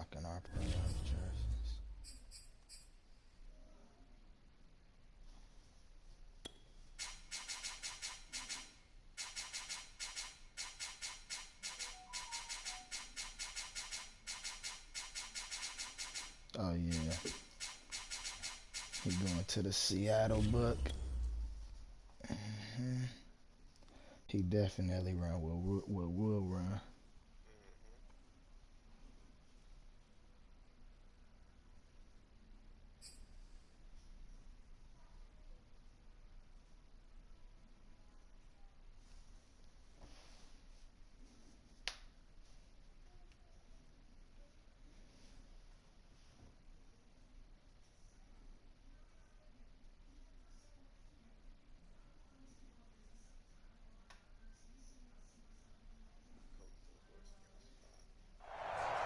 rocking our playoff jerseys. Oh yeah, he going to the Seattle book. He definitely run what will run.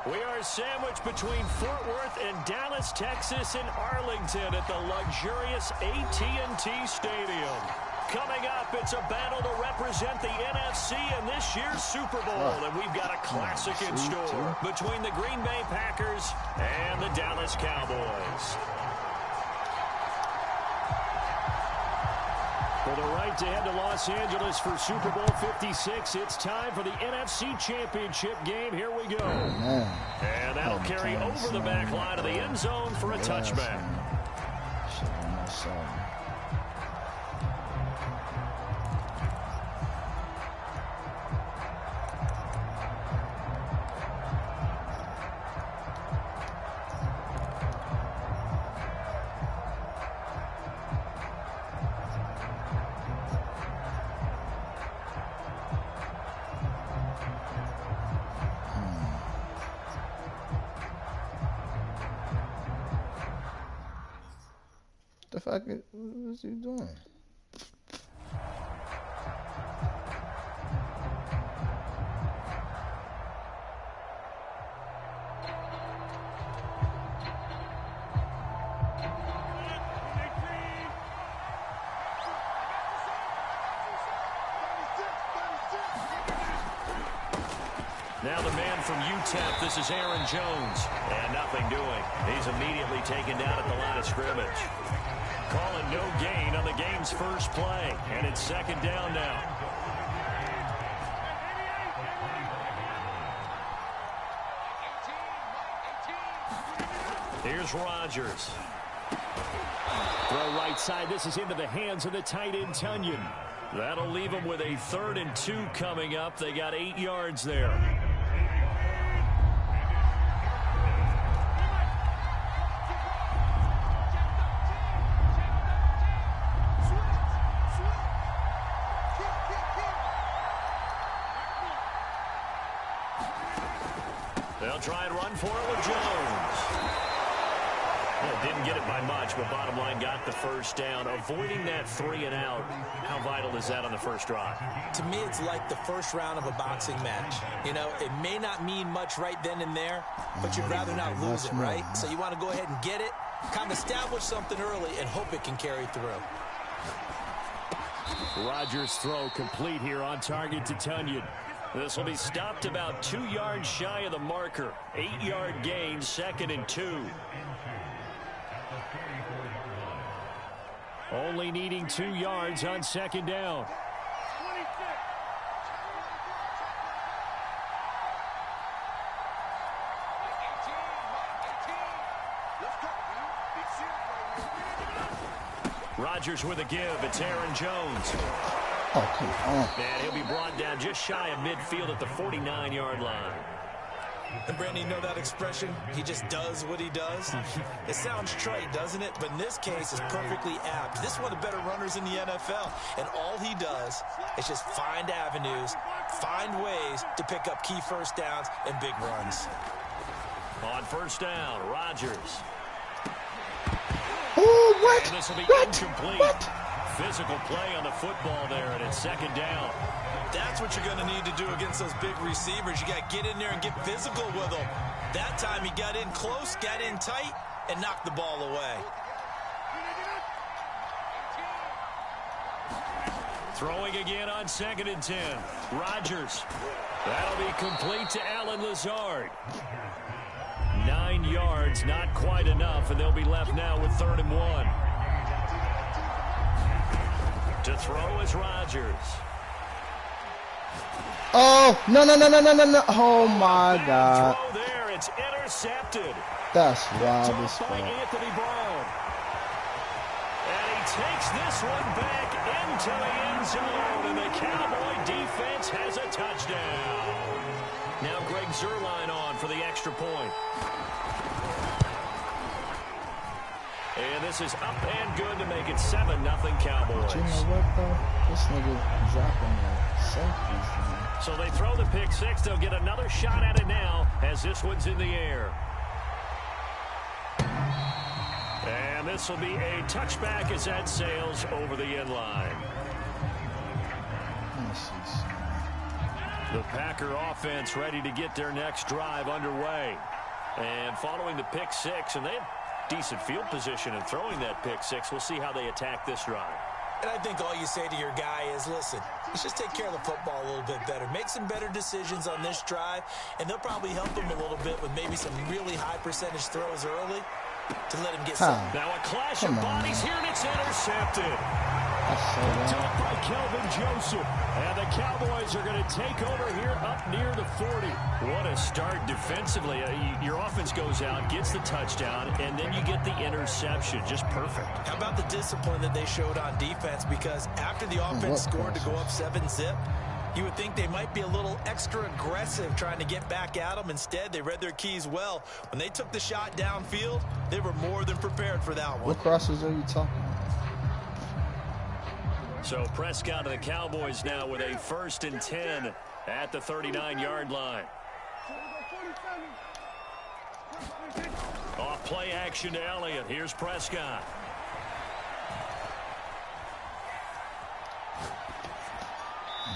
We are sandwiched between Fort Worth and Dallas, Texas, and Arlington at the luxurious AT&T Stadium. Coming up, it's a battle to represent the NFC in this year's Super Bowl, and we've got a classic in store between the Green Bay Packers and the Dallas Cowboys. For the right to head to Los Angeles for Super Bowl 56, it's time for the NFC Championship Game. Here we go. And that'll carry over the back line of the end zone for a touchback. The fuck is he doing? Now the man from UTEP, this is Aaron Jones. And nothing doing. He's immediately taken down at the line of scrimmage. Calling no gain on the game's first play. And it's second down now. Here's Rodgers. Throw right side. This is into the hands of the tight end, Tunyon. That'll leave them with a 3rd and 2 coming up. They got 8 yards there. They'll try and run for it with Jones. Well, didn't get it by much, but bottom line got the first down. Avoiding that 3 and out, how vital is that on the first drive? To me, it's like the first round of a boxing match. You know, it may not mean much right then and there, but you'd rather not lose it, right? So you want to go ahead and get it, kind of establish something early, and hope it can carry through. Rodgers' throw complete here on target to Tunyon. This will be stopped about 2 yards shy of the marker. 8-yard gain, 2nd and 2. Only needing 2 yards on 2nd down. Rodgers with a give. It's Aaron Jones. Oh, come on. And he'll be brought down just shy of midfield at the 49-yard line. And Brandon, you know that expression? He just does what he does. It sounds trite, doesn't it? But in this case, it's perfectly apt. This is one of the better runners in the NFL. And all he does is just find avenues, find ways to pick up key first downs and big runs. On first down, Rodgers. Oh, what? And this will be incomplete. What? Physical play on the football there, and it's 2nd down. That's what you're going to need to do against those big receivers. You got to get in there and get physical with them. That time he got in close, got in tight, and knocked the ball away. Throwing again on 2nd and 10. Rodgers. That'll be complete to Allen Lazard. 9 yards, not quite enough, and they'll be left now with 3rd and 1. To throw is Rodgers. Oh, no. Oh, my God. Throw there, it's intercepted. That's wild as By fuck. Anthony Brown. And he takes this one back into the end zone, and the Cowboy defense has a touchdown. Now Greg Zuerlein on for the extra point. And this is up and good to make it 7-0 Cowboys. But you know what, though? This nigga dropping the safeties, man. So they throw the pick six. They'll get another shot at it now as this one's in the air. And this will be a touchback as that sails over the end line. The Packer offense ready to get their next drive underway. And following the pick six, and they have decent field position in throwing that pick six. We'll see how they attack this drive. And I think all you say to your guy is, listen, let's just take care of the football a little bit better. Make some better decisions on this drive, and they'll probably help him a little bit with maybe some really high percentage throws early to let him get some. Now a clash of bodies here, and it's intercepted. So Taught by Kelvin Joseph. And the Cowboys are going to take over here up near the 40. What a start defensively. Your offense goes out, gets the touchdown, and then you get the interception. Just perfect. How about the discipline that they showed on defense? Because after the offense scored to go up 7-zip, you would think they might be a little extra aggressive trying to get back at them. Instead, they read their keys well. When they took the shot downfield, they were more than prepared for that one. What crosses are you talking about? So Prescott and the Cowboys now with a 1st and 10 at the 39-yard line. Off play action to Elliott. Here's Prescott.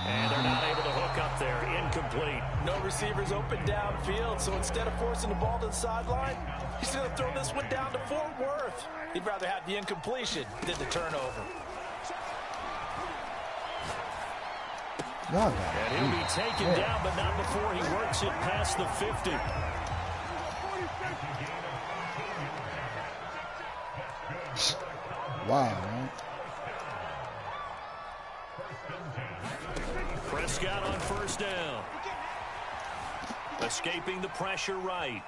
And they're not able to hook up there. Incomplete. No receivers open downfield, so instead of forcing the ball to the sideline, he's going to throw this one down to Fort Worth. He'd rather have the incompletion than the turnover. And he'll be taken down, but not before he works it past the 50. Wow, man. Prescott on 1st down. Escaping the pressure right.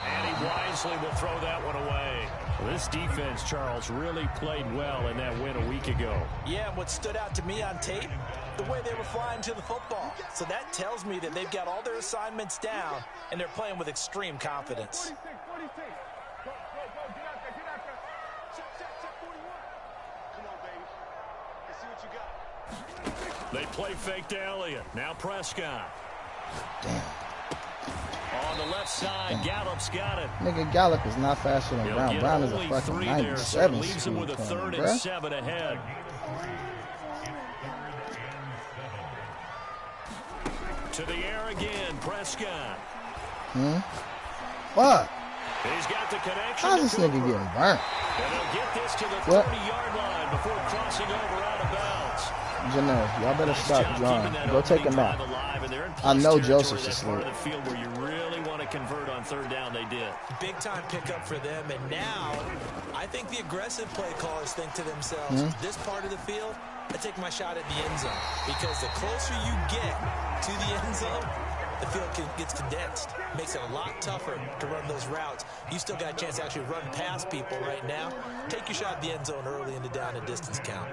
And he wisely will throw that one away. Well, this defense, Charles, really played well in that win a week ago. Yeah, and what stood out to me on tape, the way they were flying to the football. So that tells me that they've got all their assignments down, and they're playing with extreme confidence. They play fake to Elliott. Now Prescott. Damn. On the left side, Gallup's got it. Nigga, Gallup is not faster than Brown. Brown is a fucking 97 leaves him with a 3rd corner, and 7 ahead. To the air again, Prescott. What? He's got the connection. How's this nigga getting burnt? And he'll get this to the 30-yard line before crossing over out of bounds. Janelle, y'all better stop drawing. Go take a nap. I know Joseph's asleep. Part of the field where you really want to convert on 3rd down, they did. Big time pickup for them, and now I think the aggressive play callers think to themselves, this part of the field, I take my shot at the end zone, because the closer you get to the end zone, the field gets condensed. Makes it a lot tougher to run those routes. You still got a chance to actually run past people right now. Take your shot at the end zone early in the down and distance count.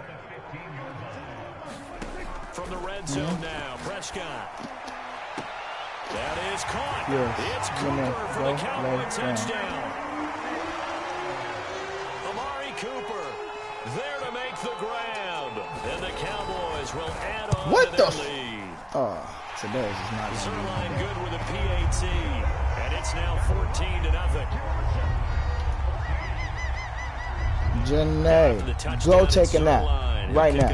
From the red zone now, Prescott. That is caught. Yes. It's Cooper for the Cowboy touchdown. Amari Cooper there to make the grab. And the Cowboys will add on to their lead. Oh, today is not Zuerlein good with a PAT. And it's now 14-0. Janae, go take a nap right now.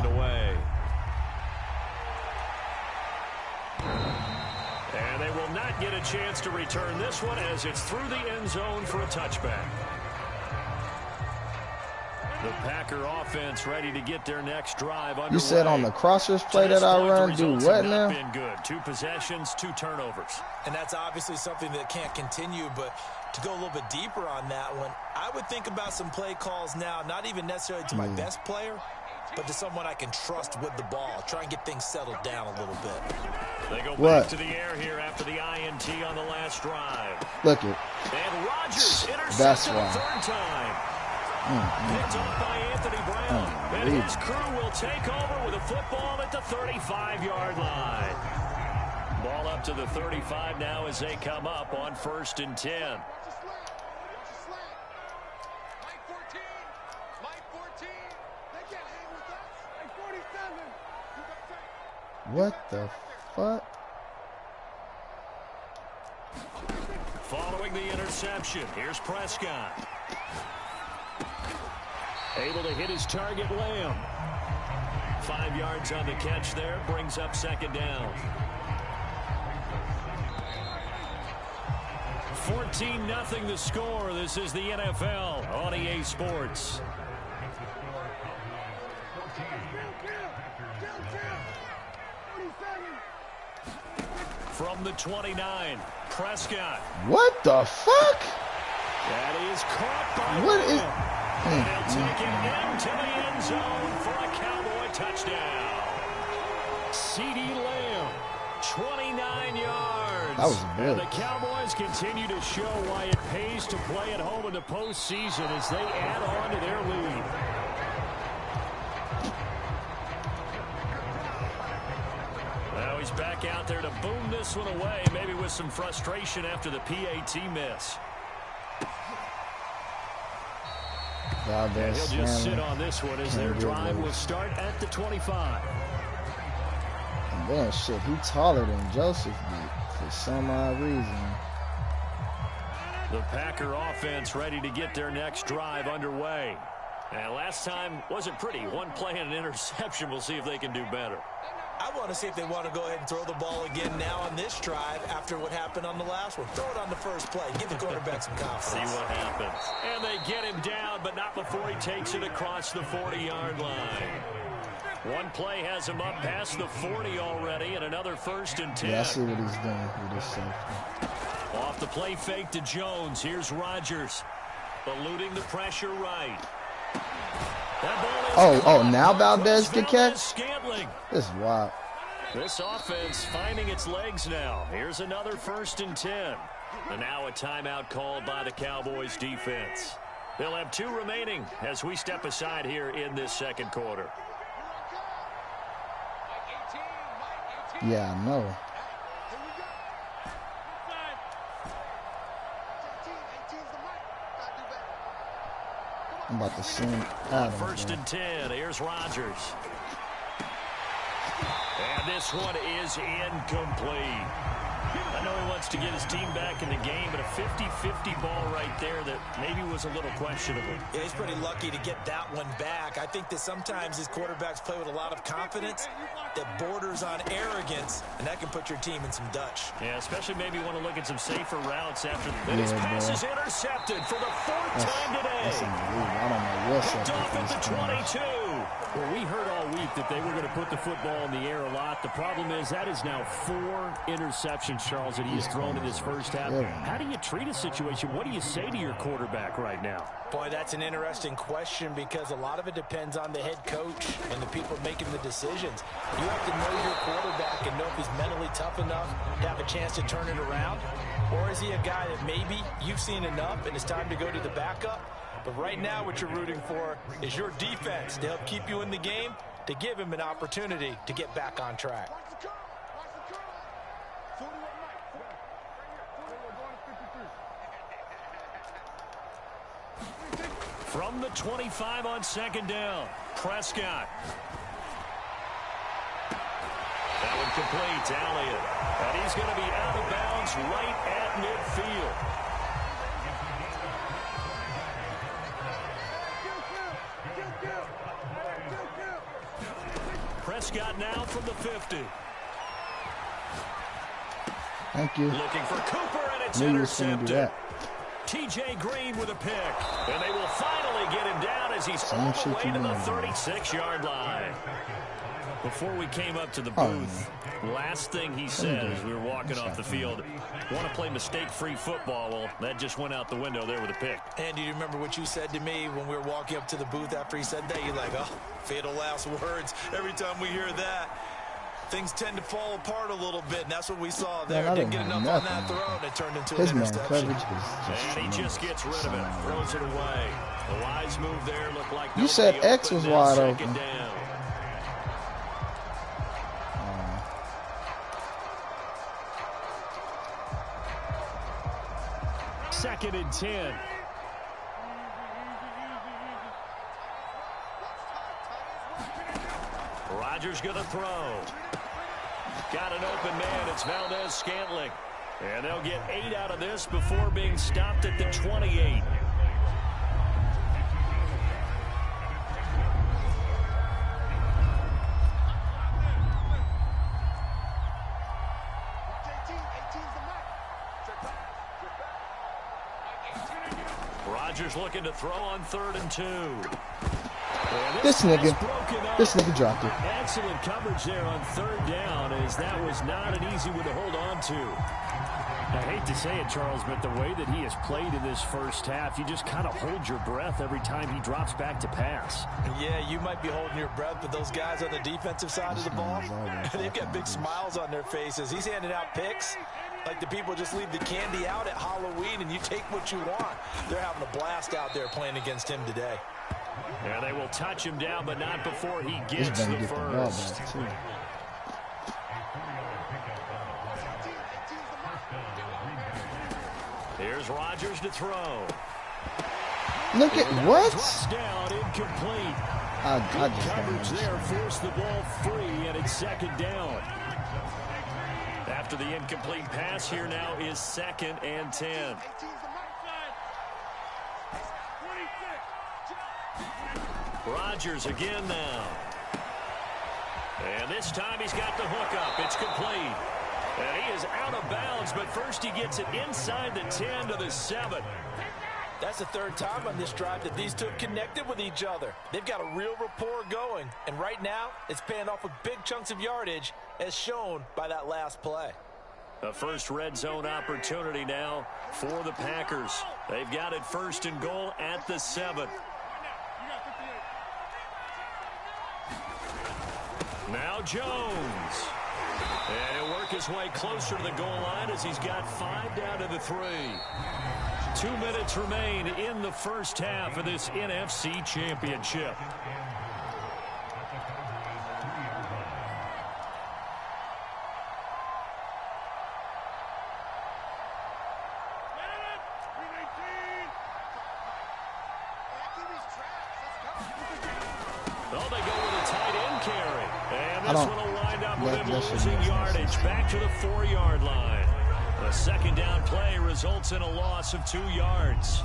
And they will not get a chance to return this one as it's through the end zone for a touchback. The Packer offense ready to get their next drive underway. You said on the crossers play that I run, do what now? Been good. 2 possessions, 2 turnovers. And that's obviously something that can't continue, but to go a little bit deeper on that one, I would think about some play calls now, not even necessarily to my best player, but to someone I can trust with the ball. Try and get things settled down a little bit. They go back to the air here after the INT on the last drive. Look it. And Rodgers intercepted That's the why. 3rd time. Picked off by Anthony Brown. And his crew will take over with a football at the 35-yard line. Ball up to the 35 now as they come up on 1st and 10. What the fuck? Following the interception, here's Prescott. Able to hit his target, Lamb. 5 yards on the catch there, brings up 2nd down. 14-0 the score. This is the NFL on EA Sports. From the 29, Prescott. What the fuck? That is caught by What is? And they'll take it into the end zone for a Cowboy touchdown. CeeDee Lamb, 29 yards. That was a blitz. And the Cowboys continue to show why it pays to play at home in the postseason as they add on to their lead. Now he's back out there to boom this one away, maybe with some frustration after the PAT miss. And he'll just sit on this one as their drive will start at the 25. And then shit, he taller than Joseph for some odd reason. The Packer offense ready to get their next drive underway. And last time wasn't pretty. 1 play and an interception. We'll see if they can do better. I want to see if they want to go ahead and throw the ball again now on this drive after what happened on the last one. Throw it on the first play. Give the quarterback some confidence. See what happens. And they get him down, but not before he takes it across the 40-yard line. 1 play has him up past the 40 already, and another 1st and 10. Yeah, I see what he's doing with his safety. Off the play fake to Jones. Here's Rodgers. Eluding the pressure right. Oh, now Valdez can catch? Scantling. This is wild. This offense finding its legs now. Here's another 1st and 10. And now a timeout called by the Cowboys defense. They'll have 2 remaining as we step aside here in this 2nd quarter. Yeah, I know. I'm about to send Adam. 1st and 10. Here's Rodgers. And this one is incomplete. I know he wants to get his team back in the game, but a 50-50 ball right there that maybe was a little questionable. Yeah, he's pretty lucky to get that one back. I think that sometimes his quarterbacks play with a lot of confidence that borders on arrogance, and that can put your team in some Dutch. Yeah, especially maybe want to look at some safer routes after his pass is intercepted for the 4th time today. That's unbelievable. I don't know what's Picked up off with at these the teams. 22. Well, we heard all week that they were going to put the football in the air a lot. The problem is that is now 4 interceptions, Charles, that he has thrown in his first half. Yeah. How do you treat a situation? What do you say to your quarterback right now? Boy, that's an interesting question because a lot of it depends on the head coach and the people making the decisions. You have to know your quarterback and know if he's mentally tough enough to have a chance to turn it around. Or is he a guy that maybe you've seen enough and it's time to go to the backup? But right now what you're rooting for is your defense to help keep you in the game, to give him an opportunity to get back on track. From the 25 on 2nd down, Prescott. That one complete to Elliott. And he's going to be out of bounds right at midfield. Prescott now from the 50. Thank you. Looking for Cooper, and it's Knew you was gonna do intercepted. that. T.J. Green with a pick. And they will finally get him down as he's all the way to the 36-yard line. Before we came up to the booth, last thing he said as we were walking off the field, want to play mistake-free football. Well, that just went out the window there with a pick. And do you remember what you said to me when we were walking up to the booth after he said that? You're like, oh, fatal last words. Every time we hear that, things tend to fall apart a little bit, and that's what we saw there. Man, didn't get enough on that throw, and it turned into an interception. And he just gets rid of it, throws it away. The wise move there looked like you said X was wide open. Down. Second and 10. Rodgers going to throw. Got an open man. It's Valdez-Scantling. And they'll get 8 out of this before being stopped at the 28. Rodgers looking to throw on 3rd and 2. This nigga dropped it. Excellent coverage there on 3rd down, as that was not an easy one to hold on to. I hate to say it, Charles, but the way that he has played in this first half, you just kind of hold your breath every time he drops back to pass. Yeah, you might be holding your breath, but those guys on the defensive side of the ball, they've got big smiles on their faces. He's handing out picks like the people just leave the candy out at Halloween and you take what you want. They're having a blast out there playing against him today. And they will touch him down, but not before he gets the first. Here's Rodgers to throw. Look at what? Down, incomplete. I just coverage there, forced the ball free, and it's 2nd down. After the incomplete pass, here now is 2nd and 10. Rodgers again now. And this time he's got the hook up. It's complete. And he is out of bounds, but first he gets it inside the 10 to the 7. That's the 3rd time on this drive that these two have connected with each other. They've got a real rapport going. And right now, it's paying off with big chunks of yardage, as shown by that last play. A first red zone opportunity now for the Packers. They've got it 1st and goal at the 7. Now Jones. And he'll work his way closer to the goal line as he's got 5 down to the 3. 2 minutes remain in the first half of this NFC Championship. Oh, they go with a tight end carry. And this one will wind up with him losing yardage back to the 4-yard line. A 2nd down play results in a loss of 2 yards.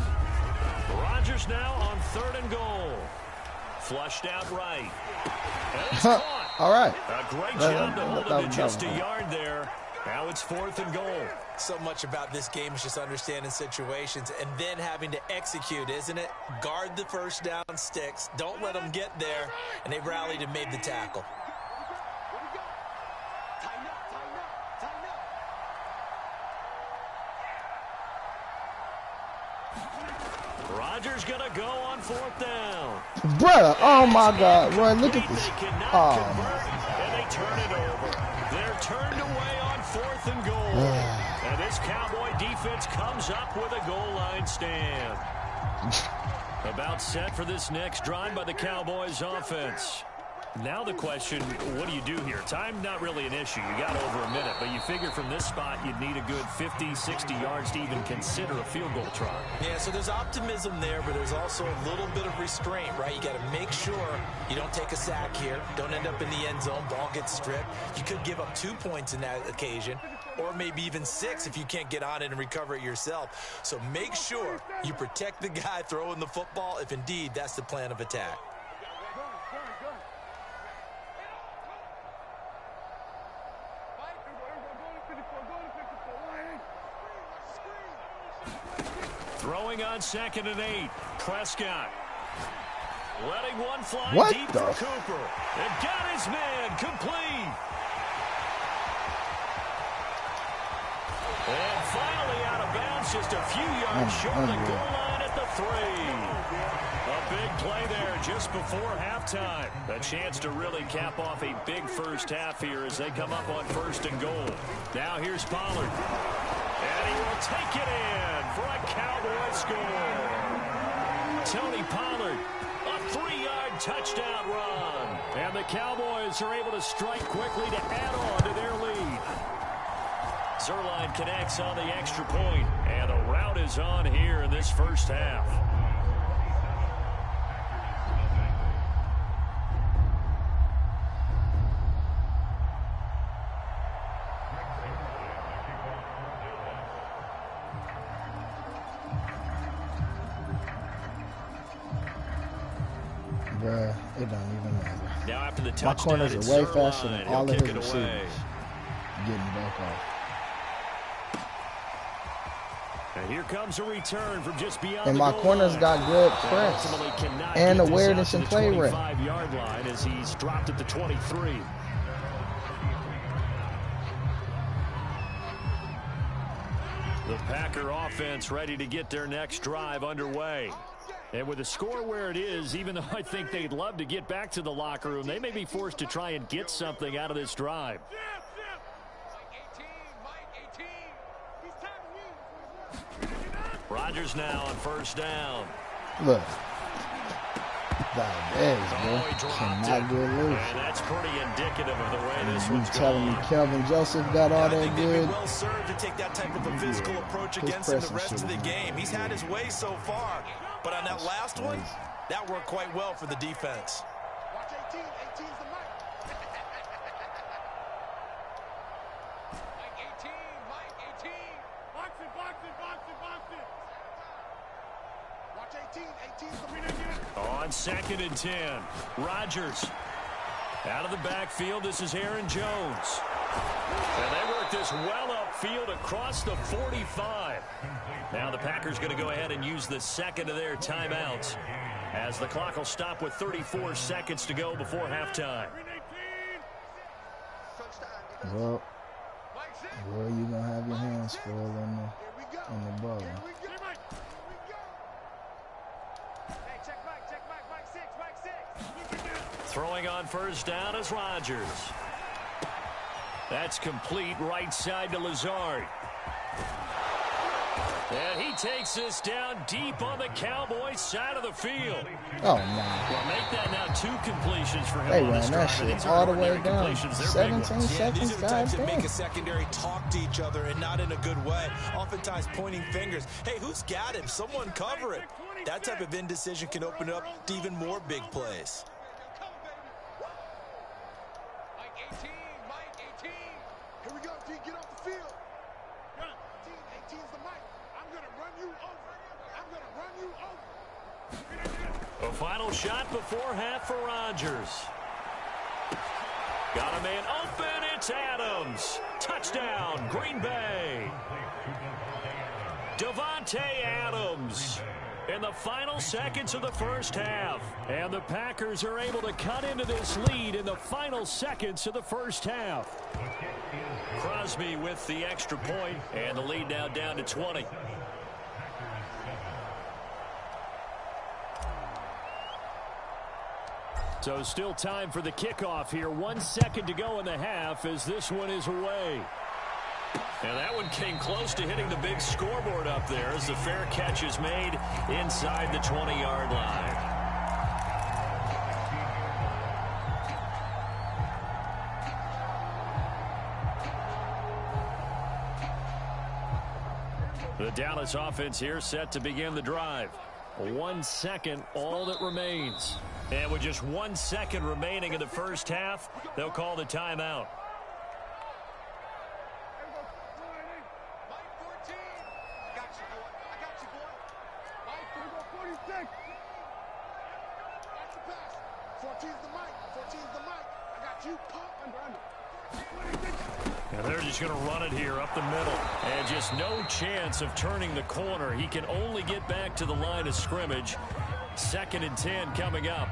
Rodgers now on 3rd and goal. Flushed out right. And it's caught. All right. A great job to hold him to just a yard there. Now it's 4th and goal. So much about this game is just understanding situations and then having to execute, isn't it? Guard the first down sticks. Don't let them get there. And they rallied and made the tackle. Rodgers going to go on 4th down. Brother, oh my God. Roy, look at this. Oh. And they turn it over. They're turned away on 4th and goal. And this Cowboy defense comes up with a goal line stand. About set for this next drive by the Cowboys offense. Now the question, what do you do here? Time not really an issue. You got over a minute, but you figure from this spot you'd need a good 50, 60 yards to even consider a field goal try. Yeah, so there's optimism there, but there's also a little bit of restraint, right? You got to make sure you don't take a sack here. Don't end up in the end zone. Ball gets stripped. You could give up 2 points in that occasion, or maybe even 6 if you can't get on it and recover it yourself. So make sure you protect the guy throwing the football if indeed that's the plan of attack. Throwing on 2nd and 8. Prescott. Letting one fly deep for Cooper. And got his man complete. And finally out of bounds, just a few yards short of the goal line at the 3. A big play there just before halftime. A chance to really cap off a big first half here as they come up on 1st and goal. Now here's Pollard. And he will take it in for a Cowboy score. Tony Pollard, a 3-yard touchdown run. And the Cowboys are able to strike quickly to add on to their lead. Zerline connects on the extra point, and the rout is on here in this first half. Bruh, it don't even matter. Now after the My touchdown, corners are way faster than all of his receivers. Getting back off. And here comes a return from just beyond and the my goal corners line. got good press and awareness and play rate. 25-yard line as he's dropped at the 23. The Packer offense ready to get their next drive underway. And with the score where it is, even though I think they'd love to get back to the locker room, they may be forced to try and get something out of this drive. Rodgers now on 1st down. Look. Valdez, bro. Cannot get loose. And that's pretty indicative of the way this one's going. Telling me Kelvin Joseph got all that good. Well served to take that type of a physical approach against him the rest of the game. He's had his way so far. But on that last one, that worked quite well for the defense. Watch 18. 18's the mic. Mike 18. Mike 18. Box it, box it, box it, box it. Watch 18. 18's the mic. On 2nd and 10, Rodgers out of the backfield. This is Aaron Jones. And they work this well upfield across the 45. Now the Packers going to go ahead and use the 2nd of their timeouts as the clock will stop with 34 seconds to go before halftime. Well, where are you going to have your hands full on the ball? Throwing on 1st down is Rodgers. That's complete right side to Lazard. And he takes this down deep on the Cowboys side of the field. Oh, man. Well, make that now 2 completions for him. They on this ran that drive. shit all the way down. 17 seconds. These are the types that make a secondary talk to each other and not in a good way. Oftentimes pointing fingers. Hey, who's got him? Someone cover it. That type of indecision can open it up to even more big plays. Mike 18. Mike 18. Here we go, T. Get off the field. 18's the mic. I'm going to run you over. I'm going to run you over. A final shot before half for Rodgers. Got a man open. It's Adams. Touchdown, Green Bay. Devontae Adams in the final seconds of the first half. And the Packers are able to cut into this lead in the final seconds of the first half. Crosby with the extra point, and the lead now down to 20. So still time for the kickoff here. 1 second to go in the half as this one is away. And that one came close to hitting the big scoreboard up there as the fair catch is made inside the 20-yard line. The Dallas offense here set to begin the drive. 1 second, all that remains. And with just 1 second remaining in the first half, they'll call the timeout. And they're just going to run it here up the middle. And just no chance of turning the corner. He can only get back to the line of scrimmage. 2nd and 10 coming up.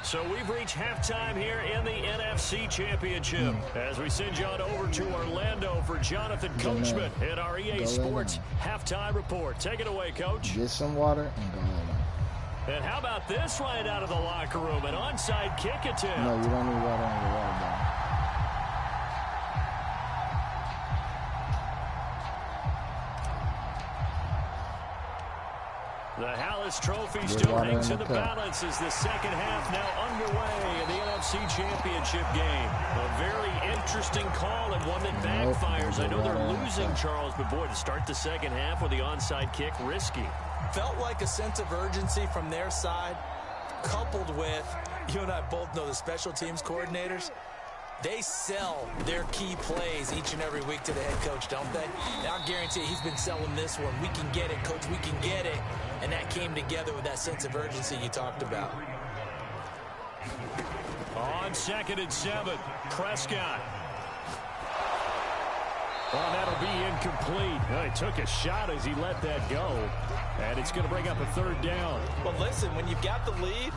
So we've reached halftime here in the NFC Championship. As we send you on over to Orlando for Jonathan Coachman at our EA Sports halftime report. Take it away, Coach. Get some water and go home. And how about this right out of the locker room? An onside kick attempt. No, you don't need water on your water bottle. The Hallis Trophy still hangs in the balance as the second half now underway in the NFC Championship game. A very interesting call and one that backfires. I know they're losing, Charles, but boy, to start the second half with the onside kick, risky. Felt like a sense of urgency from their side, coupled with, you and I both know the special teams coordinators, they sell their key plays each and every week to the head coach, don't they? Now, I guarantee he's been selling this one. We can get it, coach, we can get it. And that came together with that sense of urgency you talked about. On 2nd and 7, Prescott. Well, that'll be incomplete. Well, he took a shot as he let that go. And it's going to bring up a 3rd down. Well, listen, when you've got the lead,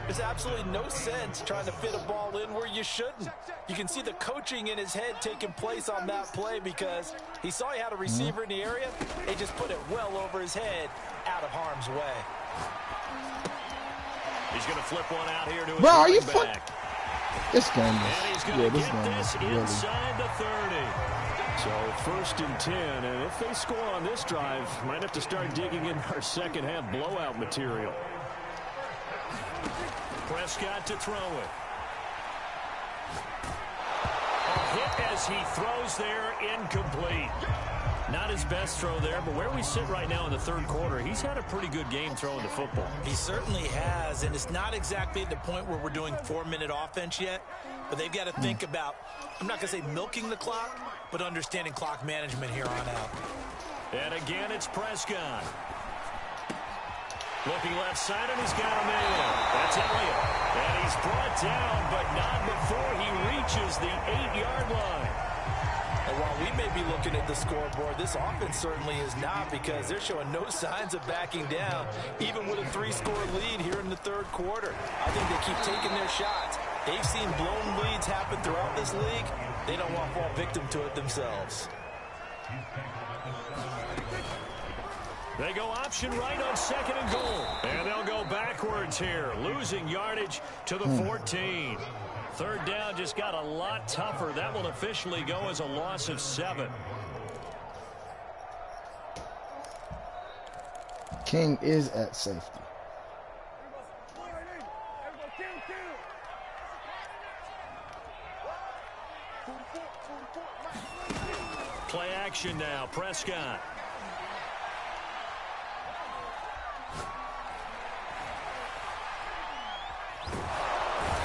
there's absolutely no sense trying to fit a ball in where you shouldn't. You can see the coaching in his head taking place on that play because he saw he had a receiver in the area. He just put it well over his head, out of harm's way. He's going to flip one out here to his running back. This game is, and he's going to get this inside the 30. So 1st and 10, and if they score on this drive, might have to start digging in our second half blowout material. Prescott to throw it. A hit as he throws there, incomplete. Not his best throw there, but where we sit right now in the 3rd quarter, he's had a pretty good game throwing the football. He certainly has, and it's not exactly at the point where we're doing 4-minute offense yet, but they've got to think about, I'm not going to say milking the clock, but understanding clock management here on out. And again, it's Prescott. Looking left side, and he's got a man. That's Elliott. And he's brought down, but not before he reaches the 8-yard line. And while we may be looking at the scoreboard, this offense certainly is not, because they're showing no signs of backing down, even with a 3-score lead here in the 3rd quarter. I think they keep taking their shots. They've seen blown leads happen throughout this league. They don't want to fall victim to it themselves. They go option right on 2nd and goal. And they'll go backwards here, losing yardage to the 14. 3rd down just got a lot tougher. That will officially go as a loss of 7. King is at safety. Play action now, Prescott.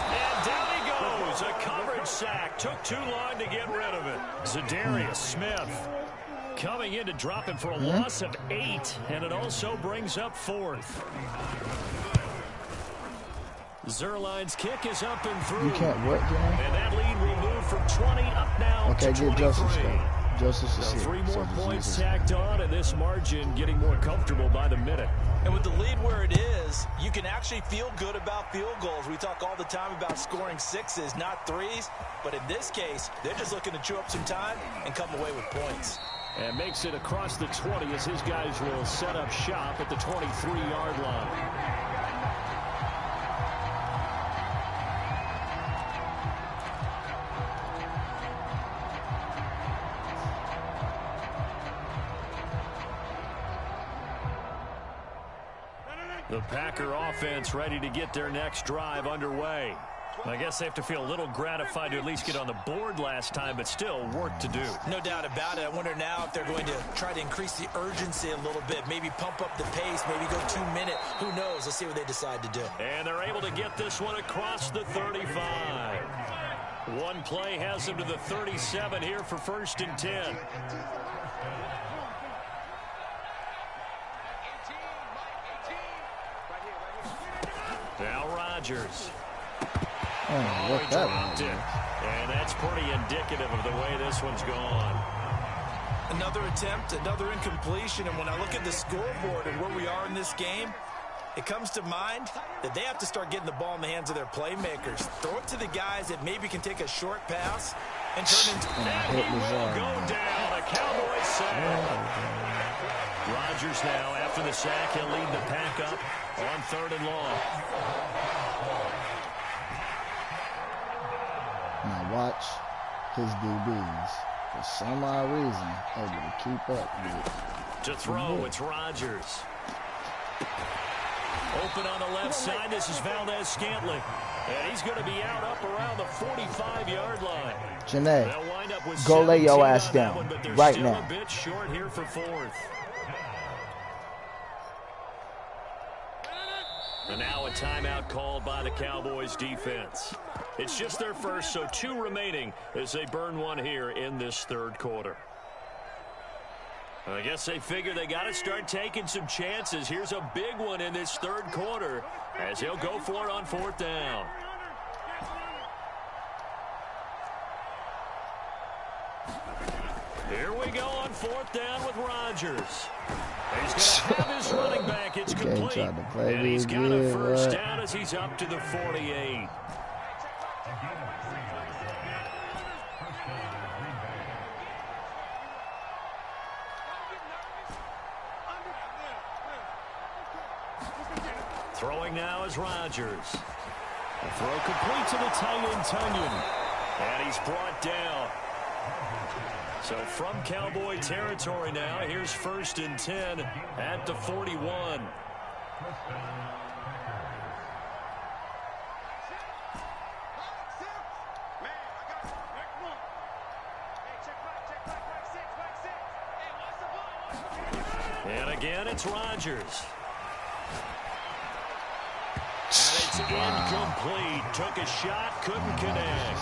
And down he goes. A coverage sack. Took too long to get rid of it. Zadarius Smith coming in to drop him for a loss of 8. And it also brings up 4th. Zerline's kick is up and through. You can't what, John? And that lead will move from 20 up now okay, to 23. get Joseph's go. Joseph's So 3 more points tacked on, and this margin getting more comfortable by the minute. And with the lead where it is, you can actually feel good about field goals. We talk all the time about scoring 6s, not 3s. But in this case, they're just looking to chew up some time and come away with points. And makes it across the 20 as his guys will set up shop at the 23-yard line. The Packer offense ready to get their next drive underway. I guess they have to feel a little gratified to at least get on the board last time, but still work to do. No doubt about it. I wonder now if they're going to try to increase the urgency a little bit, maybe pump up the pace, maybe go 2-minute. Who knows? Let's see what they decide to do. And they're able to get this one across the 35. One play has them to the 37 here for 1st and 10. Now Rodgers. Oh, he dropped it. And that's pretty indicative of the way this one's gone. Another attempt, another incompletion, and when I look at the scoreboard and where we are in this game, it comes to mind that they have to start getting the ball in the hands of their playmakers. Throw it to the guys that maybe can take a short pass and turn into... And he will go down. A Cowboys sack. Rodgers now, after the sack, he'll lead the pack up on 3rd and long. Now watch his DBs. For some odd reason, able to keep up with. To throw, it's Rodgers. Open on the left side, this is Valdez-Scantling. And he's going to be out up around the 45-yard line. Janae, go lay your ass down right now. A bit short here for 4th. And now a timeout called by the Cowboys defense. It's just their first, so 2 remaining as they burn one here in this 3rd quarter. I guess they figure they got to start taking some chances. Here's a big one in this 3rd quarter as he'll go for it on 4th down. Here we go on 4th down with Rodgers. He's going to have his running back. It's complete. And he's got a first down as he's up to the 48. Throwing now is Rodgers. The throw complete to the tight end, Tunyon. And he's brought down. So from Cowboy territory now, here's 1st and 10 at the 41. And again, it's Rodgers. And it's incomplete. Took a shot, couldn't connect.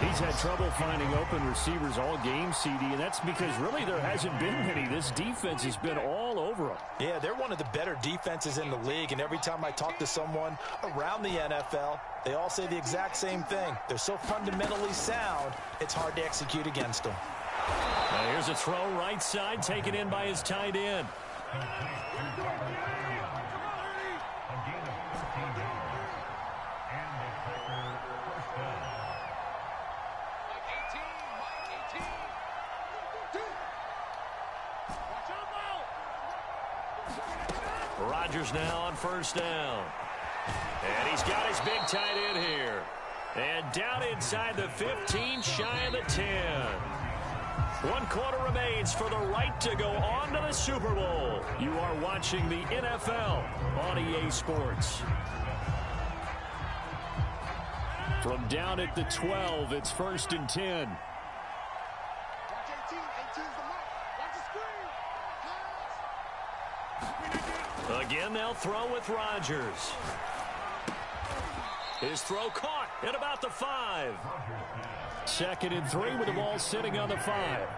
He's had trouble finding open receivers all game, CD, and that's because really there hasn't been many. This defense has been all over them. Yeah, they're one of the better defenses in the league, and every time I talk to someone around the NFL, they all say the exact same thing. They're so fundamentally sound, it's hard to execute against them. Now here's a throw right side, taken in by his tight end. Rodgers now on 1st down. And he's got his big tight end here. And down inside the 15, shy of the 10. 1 quarter remains for the right to go on to the Super Bowl. You are watching the NFL on EA Sports. From down at the 12, it's 1st and 10. Again, they'll throw with Rodgers. His throw caught at about the 5. 2nd and 3 with the ball sitting on the 5.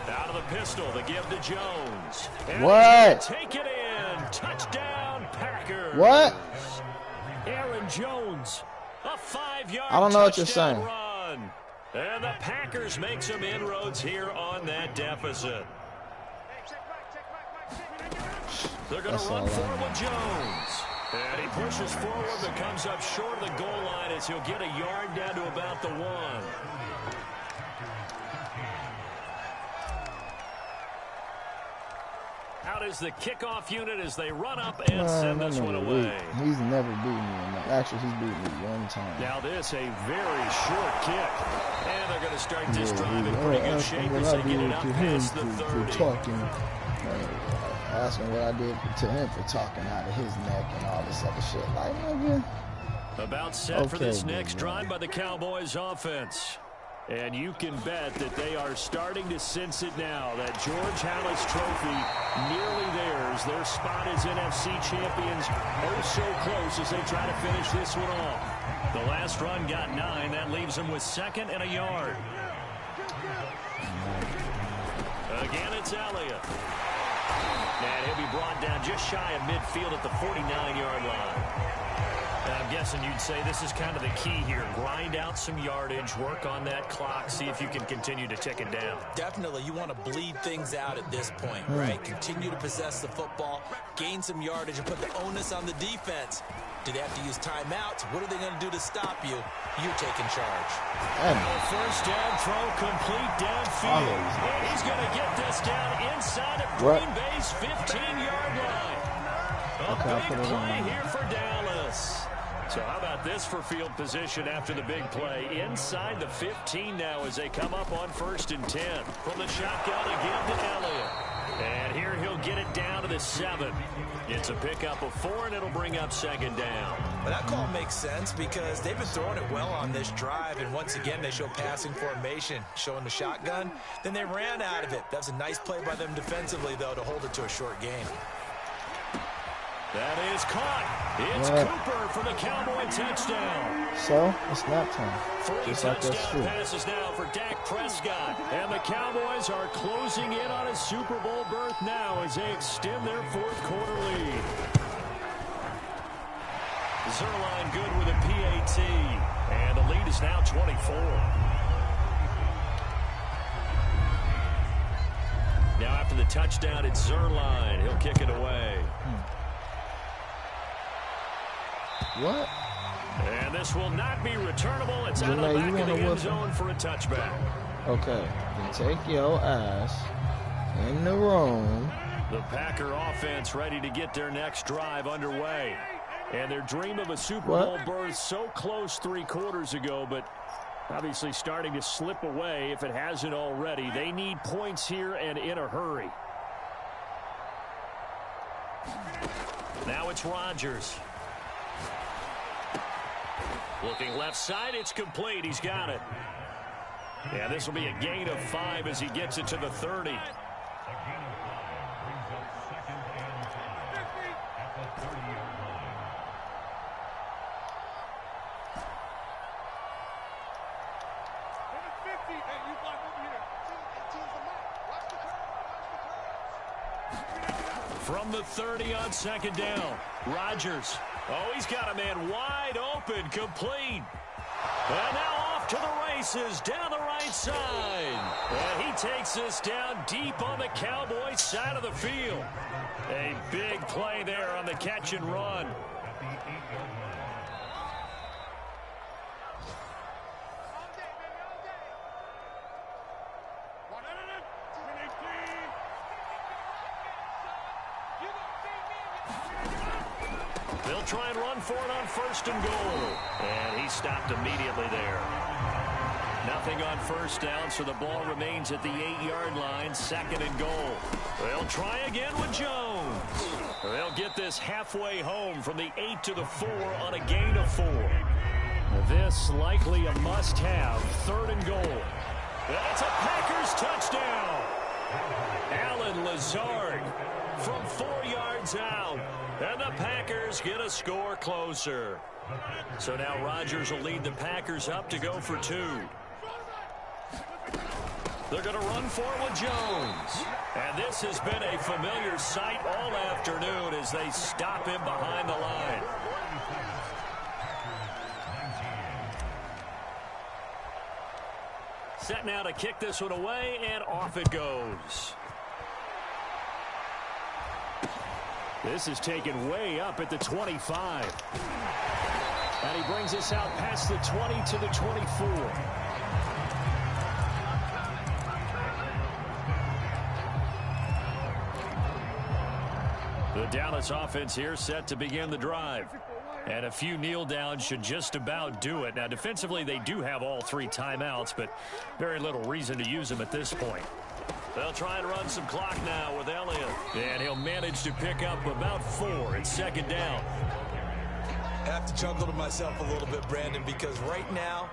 Out of the pistol, the give to Jones. And what? Take it in. Touchdown, Packers. What? Aaron Jones, a 5-yard I don't know what you're saying. Run. And the Packers make some inroads here on that deficit. They're going to run forward with Jones. And he pushes forward but comes up short of the goal line as he'll get a yard down to about the 1. Out is the kickoff unit as they run up and send this one away. He's never beaten me. Actually, he's beaten me 1 time. Now this a very short kick. And they're going to start this drive in pretty good shape as they get it up past the 30. For talking, asking what I did to him for talking out of his neck and all this other shit. Like, nigga. About set for this next drive by the Cowboys offense. And you can bet that they are starting to sense it now. That George Halas trophy nearly theirs. Their spot as NFC champions oh so close as they try to finish this one off. The last run got 9. That leaves them with 2nd and a yard. Again, it's Elliott. And he'll be brought down just shy of midfield at the 49-yard line. I'm guessing you'd say this is kind of the key here. Grind out some yardage, work on that clock, see if you can continue to tick it down. Definitely, you want to bleed things out at this point, right? Continue to possess the football, gain some yardage, and put the onus on the defense. Do they have to use timeouts? What are they going to do to stop you? You're taking charge. First down throw complete downfield. And he's going to get this down inside of Green Bay's 15-yard line. A big play here for Dallas. So how about this for field position after the big play? Inside the 15 now as they come up on 1st and 10. From the shotgun again to Elliott. And here he'll get it down to the 7. It's a pickup of 4, and it'll bring up 2nd down. But that call makes sense because they've been throwing it well on this drive, and once again they show passing formation, showing the shotgun. Then they ran out of it. That was a nice play by them defensively, though, to hold it to a short game. That is caught. It's Cooper for the Cowboy touchdown. So, it's nap time. 3 Just like that touchdown passes now for Dak Prescott. And the Cowboys are closing in on a Super Bowl berth now as they extend their 4th quarter lead. Zerline good with a PAT. And the lead is now 24. Now after the touchdown, it's Zerline. He'll kick it away. What? And this will not be returnable. It's out of the back of the end zone for a touchback. Okay, then take your ass in the room. The Packer offense ready to get their next drive underway. And their dream of a Super Bowl berth so close 3 quarters ago, but obviously starting to slip away if it hasn't already. They need points here and in a hurry. Now it's Rodgers. Looking left side, it's complete. He's got it. Yeah, this will be a gain of 5 as he gets it to the 30. From the 30 on 2nd down, Rodgers. Oh, he's got a man wide open, complete. And now off to the races, down the right side. And he takes this down deep on the Cowboys side of the field. A big play there on the catch and run. They'll try and run for it on 1st and goal. And he stopped immediately there. Nothing on 1st down, so the ball remains at the 8-yard line, 2nd and goal. They'll try again with Jones. They'll get this halfway home from the 8 to the 4 on a gain of 4. This likely a must-have, 3rd and goal. That's a Packers touchdown. Allen Lazard from 4 yards out. And the Packers get a score closer. So now Rodgers will lead the Packers up to go for 2. They're going to run for it with Jones. And this has been a familiar sight all afternoon as they stop him behind the line. Set now to kick this one away, and off it goes. This is taken way up at the 25. And he brings us out past the 20 to the 24. The Dallas offense here set to begin the drive. And a few kneel downs should just about do it. Now, defensively, they do have all 3 timeouts, but very little reason to use them at this point. They'll try and run some clock now with Elliott. And he'll manage to pick up about 4. It's 2nd down. I have to chuckle to myself a little bit, Brandon, because right now,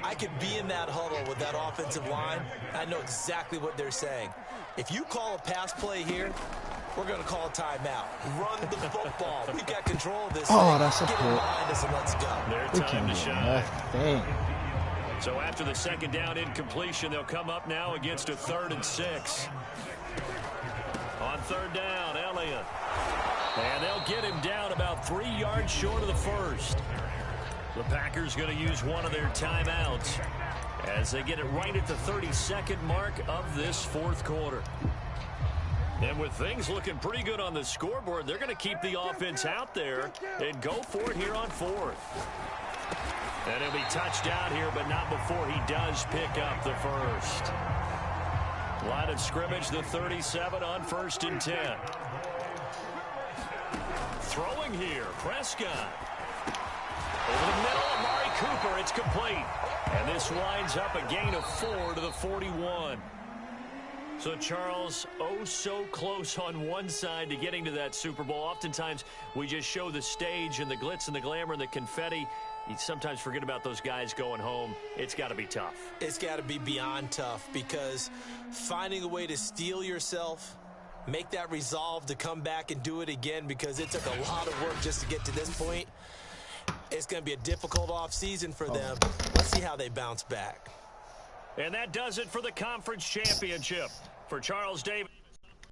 I could be in that huddle with that offensive line. I know exactly what they're saying. If you call a pass play here, we're going to call a timeout. Run the football. We've got control of this thing. That's a Get it behind us and let's go. Their time to shine. Dang. So after the 2nd down incompletion, they'll come up now against a 3rd and 6. On third down. Elliott. And they'll get him down about 3 yards short of the first. The Packers going to use one of their timeouts as they get it right at the 32nd mark of this fourth quarter. And with things looking pretty good on the scoreboard, they're going to keep the offense out there and go for it here on fourth. And he'll be touched out here, but not before he does pick up the first. Line of scrimmage, the 37 on 1st and 10. Throwing here, Prescott. Over the middle, Amari Cooper, it's complete. And this winds up a gain of 4 to the 41. So, Charles, oh so close on one side to getting to that Super Bowl. Oftentimes, we just show the stage and the glitz and the glamour and the confetti. You sometimes forget about those guys going home. It's got to be tough. It's got to be beyond tough, because finding a way to steel yourself, make that resolve to come back and do it again, because it took a lot of work just to get to this point. It's going to be a difficult offseason for them. Let's see how they bounce back. And that does it for the conference championship. For Charles Davis.